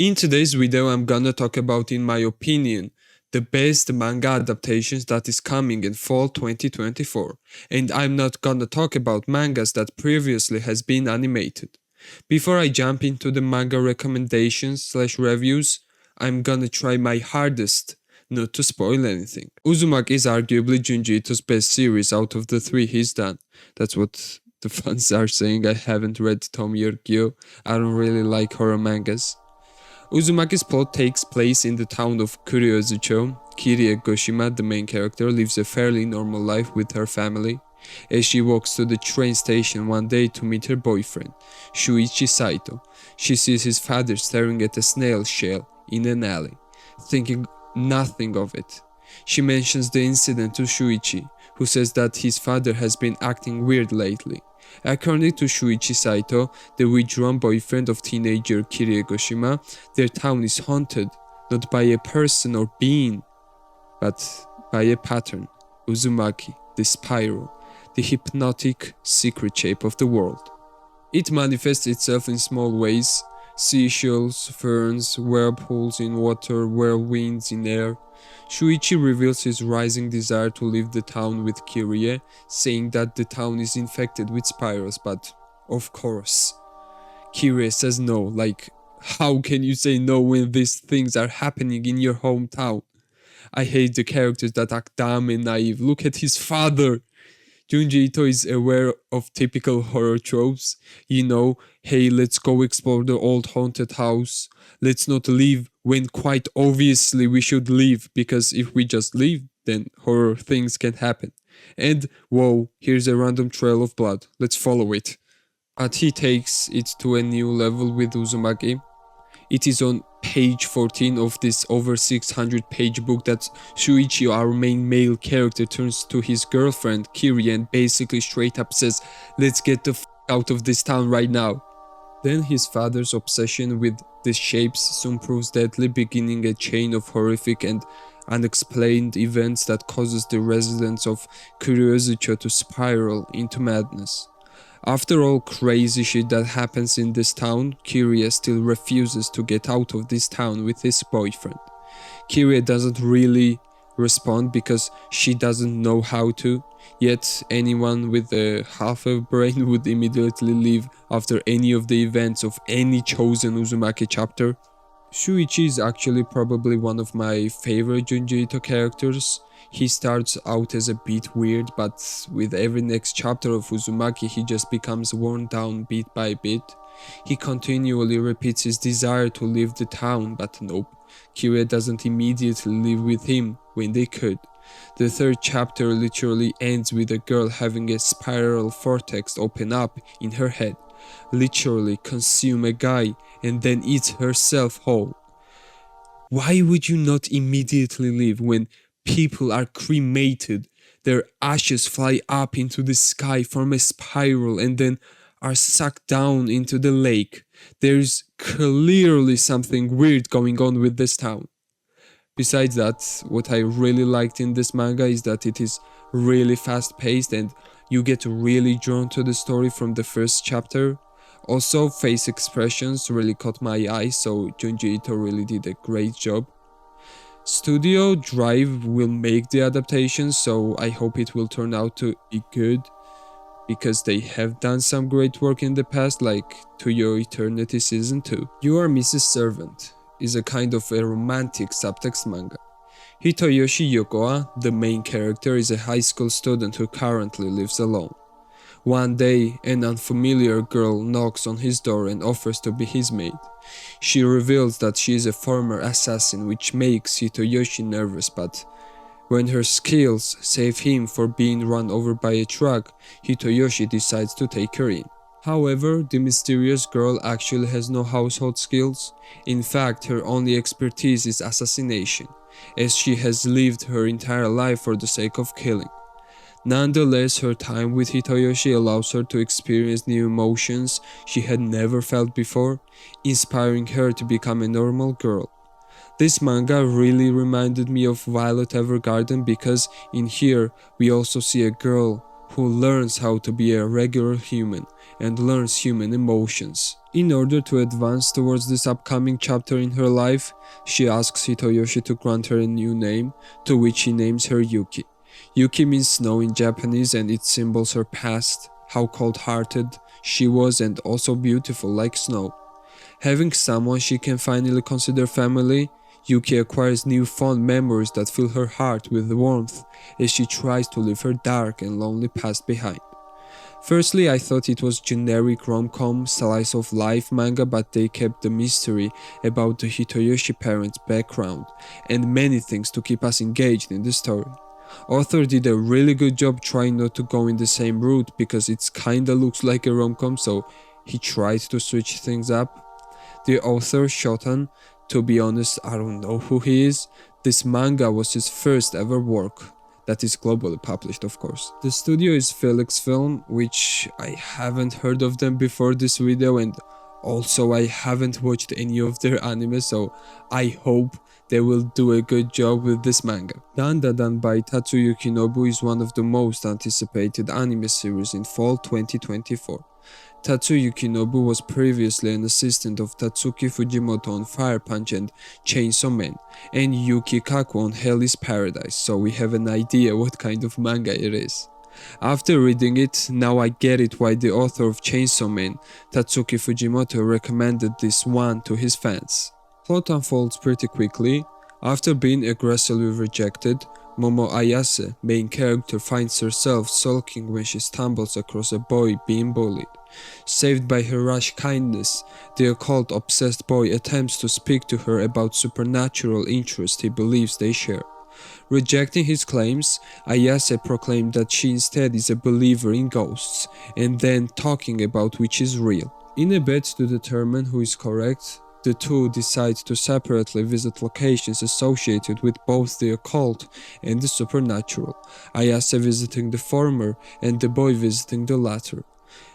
In today's video, I'm gonna talk about, in my opinion, the best manga adaptations that is coming in fall 2024, and I'm not gonna talk about mangas that previously has been animated. Before I jump into the manga recommendations slash reviews, I'm gonna try my hardest not to spoil anything. Uzumaki is arguably Junji Ito's best series out of the three he's done. That's what the fans are saying. I haven't read Tomiyokyo. I don't really like horror mangas. Uzumaki's plot takes place in the town of Kuryozucho. Kirie Goshima, the main character, lives a fairly normal life with her family. As she walks to the train station one day to meet her boyfriend, Shuichi Saito, she sees his father staring at a snail shell in an alley, thinking nothing of it. She mentions the incident to Shuichi, who says that his father has been acting weird lately. According to Shuichi Saito, the withdrawn boyfriend of teenager Kirie Goshima, their town is haunted not by a person or being, but by a pattern, Uzumaki, the spiral, the hypnotic secret shape of the world. It manifests itself in small ways: seashells, ferns, whirlpools in water, whirlwinds in air. Shuichi reveals his rising desire to leave the town with Kirie, saying that the town is infected with spirals, but of course, Kirie says no. Like, how can you say no when these things are happening in your hometown? I hate the characters that act dumb and naive. Look at his father. Junji Ito is aware of typical horror tropes. You know, hey, let's go explore the old haunted house. Let's not leave when quite obviously we should leave, because if we just leave, then horror things can happen. And whoa, here's a random trail of blood. Let's follow it. But he takes it to a new level with Uzumaki. It is on page 14 of this over 600 page book that Shuichi, our main male character, turns to his girlfriend Kirie and basically straight up says, let's get the f out of this town right now. Then his father's obsession with the shapes soon proves deadly, beginning a chain of horrific and unexplained events that causes the residents of Kuryozucho to spiral into madness. After all crazy shit that happens in this town, Kirie still refuses to get out of this town with his boyfriend. Kirie doesn't really respond because she doesn't know how to, yet anyone with a half a brain would immediately leave after any of the events of any chosen Uzumaki chapter. Shuichi is actually probably one of my favorite Junji Ito characters. He starts out as a bit weird, but with every next chapter of Uzumaki he just becomes worn down bit by bit. He continually repeats his desire to leave the town, but nope, Kirie doesn't immediately leave with him when they could. The third chapter literally ends with a girl having a spiral vortex open up in her head, literally consume a guy and then eat herself whole. Why would you not immediately leave when people are cremated, their ashes fly up into the sky, form a spiral, and then are sucked down into the lake? There's clearly something weird going on with this town. Besides that, what I really liked in this manga is that it is really fast paced and you get really drawn to the story from the first chapter. Also, face expressions really caught my eye, so Junji Ito really did a great job. Studio Drive will make the adaptations, so I hope it will turn out to be good, because they have done some great work in the past, like To Your Eternity Season 2. You Are Mrs. Servant is a kind of a romantic subtext manga. Hitoyoshi Yokoa, the main character, is a high school student who currently lives alone. One day, an unfamiliar girl knocks on his door and offers to be his maid. She reveals that she is a former assassin, which makes Hitoyoshi nervous, but when her skills save him from being run over by a truck, Hitoyoshi decides to take her in. However, the mysterious girl actually has no household skills. In fact, her only expertise is assassination, as she has lived her entire life for the sake of killing. Nonetheless, her time with Hitoyoshi allows her to experience new emotions she had never felt before, inspiring her to become a normal girl. This manga really reminded me of Violet Evergarden because in here we also see a girl who learns how to be a regular human and learns human emotions. In order to advance towards this upcoming chapter in her life, she asks Hitoyoshi to grant her a new name, to which he names her Yuki. Yuki means snow in Japanese and it symbols her past, how cold-hearted she was and also beautiful like snow. Having someone she can finally consider family, Yuki acquires new fond memories that fill her heart with warmth as she tries to leave her dark and lonely past behind. Firstly, I thought it was generic rom-com slice of life manga, but they kept the mystery about the Hitoyoshi parents' background and many things to keep us engaged in the story. Author did a really good job trying not to go in the same route because it kinda looks like a rom-com, so he tried to switch things up. The author, Shotan, to be honest, I don't know who he is. This manga was his first ever work. That is globally published, of course. The studio is Felix Film, which I haven't heard of them before this video, and also I haven't watched any of their anime, so I hope they will do a good job with this manga. Dandadan by Tatsuyuki Nobu is one of the most anticipated anime series in fall 2024. Tatsuyuki Nobu was previously an assistant of Tatsuki Fujimoto on Fire Punch and Chainsaw Man, and Yuki Kaku on Hell is Paradise, so we have an idea what kind of manga it is. After reading it, now I get it why the author of Chainsaw Man, Tatsuki Fujimoto, recommended this one to his fans. Plot unfolds pretty quickly. After being aggressively rejected, Momo Ayase, main character, finds herself sulking when she stumbles across a boy being bullied. Saved by her rash kindness, the occult-obsessed boy attempts to speak to her about supernatural interest he believes they share. Rejecting his claims, Ayase proclaimed that she instead is a believer in ghosts, and then talking about which is real. In a bid to determine who is correct, the two decide to separately visit locations associated with both the occult and the supernatural, Ayase visiting the former and the boy visiting the latter.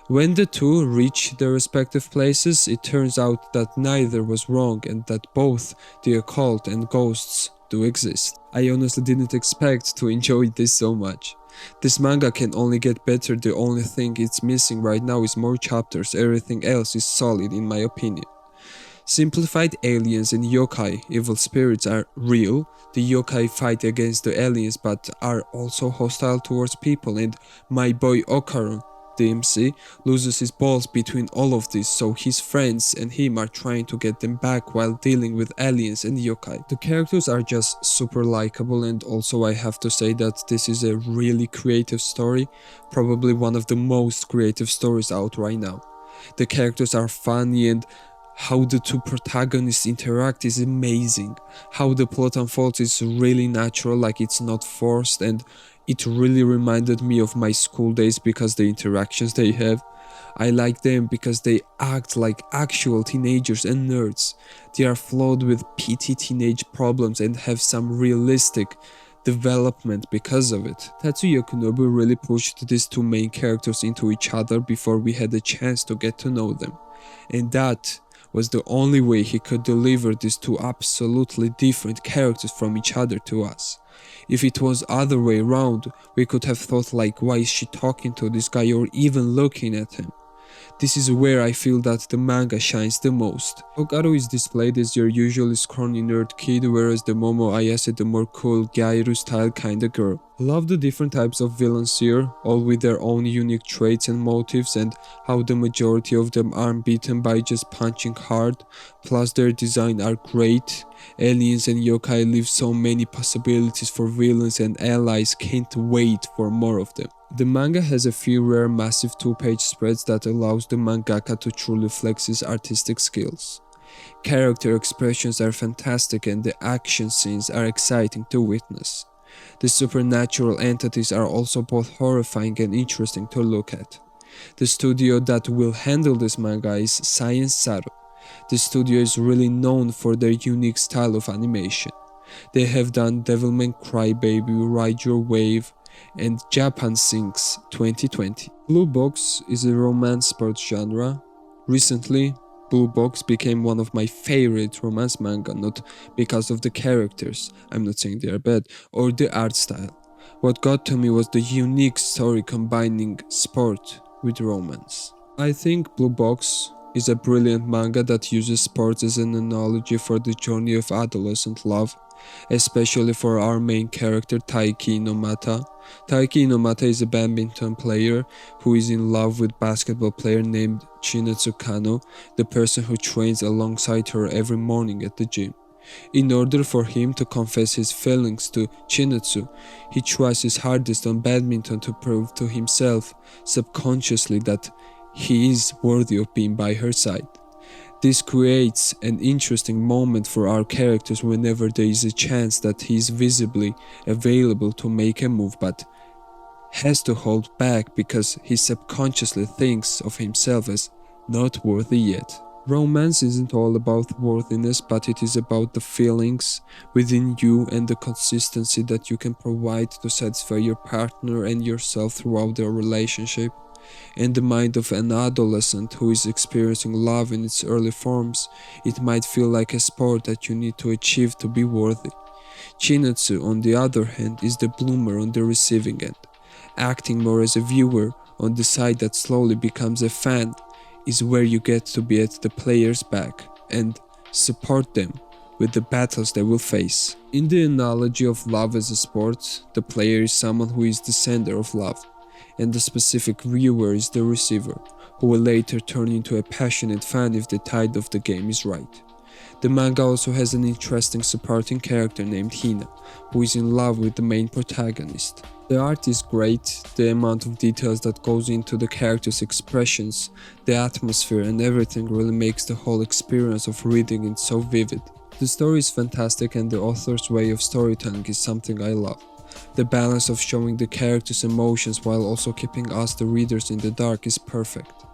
When the two reach their respective places, it turns out that neither was wrong and that both the occult and ghosts do exist. I honestly didn't expect to enjoy this so much. This manga can only get better, the only thing it's missing right now is more chapters, everything else is solid in my opinion. Simplified aliens and yokai, evil spirits, are real. The yokai fight against the aliens but are also hostile towards people, and my boy Okaron, the MC, loses his balls between all of this, so his friends and him are trying to get them back while dealing with aliens and yokai. The characters are just super likable, and also I have to say that this is a really creative story, probably one of the most creative stories out right now. The characters are funny and how the two protagonists interact is amazing. How the plot unfolds is really natural, like it's not forced, and it really reminded me of my school days because the interactions they have. I like them because they act like actual teenagers and nerds. They are flawed with petty teenage problems and have some realistic development because of it. Tatsuyuki Nobu really pushed these two main characters into each other before we had a chance to get to know them. And that was the only way he could deliver these two absolutely different characters from each other to us. If it was other way around, we could have thought like, why is she talking to this guy or even looking at him? This is where I feel that the manga shines the most. Okaru is displayed as your usually scrawny nerd kid, whereas the Momo Ayase the more cool gyro style kinda girl. Love the different types of villains here, all with their own unique traits and motives, and how the majority of them aren't beaten by just punching hard, plus their design are great. Aliens and yokai leave so many possibilities for villains and allies, can't wait for more of them. The manga has a few rare massive 2-page spreads that allows the mangaka to truly flex his artistic skills. Character expressions are fantastic and the action scenes are exciting to witness. The supernatural entities are also both horrifying and interesting to look at. The studio that will handle this manga is Science Saru. The studio is really known for their unique style of animation. They have done Devilman Crybaby, Ride Your Wave, and Japan Sinks 2020. Blue Box is a romance sports genre. Recently, Blue Box became one of my favorite romance manga, not because of the characters, I'm not saying they are bad, or the art style, What got to me was the unique story combining sport with romance. I think Blue Box is a brilliant manga that uses sports as an analogy for the journey of adolescent love, especially for our main character Taiki Inomata. Taiki Inomata is a badminton player who is in love with basketball player named Chinatsu Kano, the person who trains alongside her every morning at the gym. In order for him to confess his feelings to Chinatsu, he tries his hardest on badminton to prove to himself subconsciously that he is worthy of being by her side. This creates an interesting moment for our characters whenever there is a chance that he is visibly available to make a move but has to hold back because he subconsciously thinks of himself as not worthy yet. Romance isn't all about worthiness, but it is about the feelings within you and the consistency that you can provide to satisfy your partner and yourself throughout their relationship. In the mind of an adolescent who is experiencing love in its early forms, it might feel like a sport that you need to achieve to be worthy. Chinatsu, on the other hand, is the bloomer on the receiving end, acting more as a viewer on the side that slowly becomes a fan is where you get to be at the player's back and support them with the battles they will face. In the analogy of love as a sport, the player is someone who is the sender of love, and the specific viewer is the receiver, who will later turn into a passionate fan if the tide of the game is right. The manga also has an interesting supporting character named Hina, who is in love with the main protagonist. The art is great, the amount of details that goes into the characters' expressions, the atmosphere and everything really makes the whole experience of reading it so vivid. The story is fantastic and the author's way of storytelling is something I love. The balance of showing the characters' emotions while also keeping us the readers in the dark is perfect.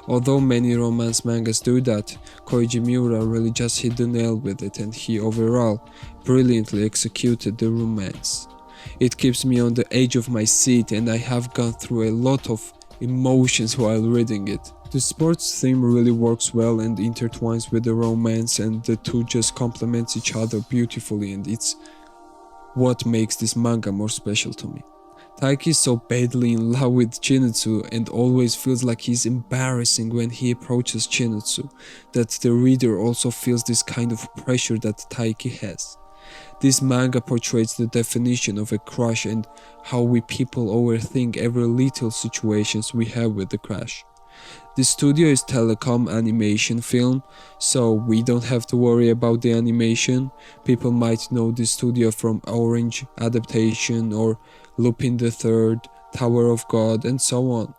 Although many romance mangas do that, Koichi Miura really just hit the nail with it and he overall brilliantly executed the romance. It keeps me on the edge of my seat and I have gone through a lot of emotions while reading it. The sports theme really works well and intertwines with the romance and the two just complement each other beautifully and it's what makes this manga more special to me. Taiki is so badly in love with Chinatsu and always feels like he's embarrassing when he approaches Chinatsu, that the reader also feels this kind of pressure that Taiki has. This manga portrays the definition of a crush and how we people overthink every little situations we have with the crush. The studio is Telecom Animation Film, so we don't have to worry about the animation. People might know the studio from Orange, Adaptation or Lupin the Third, Tower of God and so on.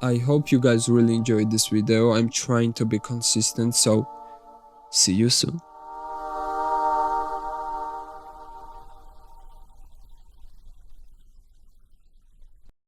I hope you guys really enjoyed this video. I'm trying to be consistent, so see you soon.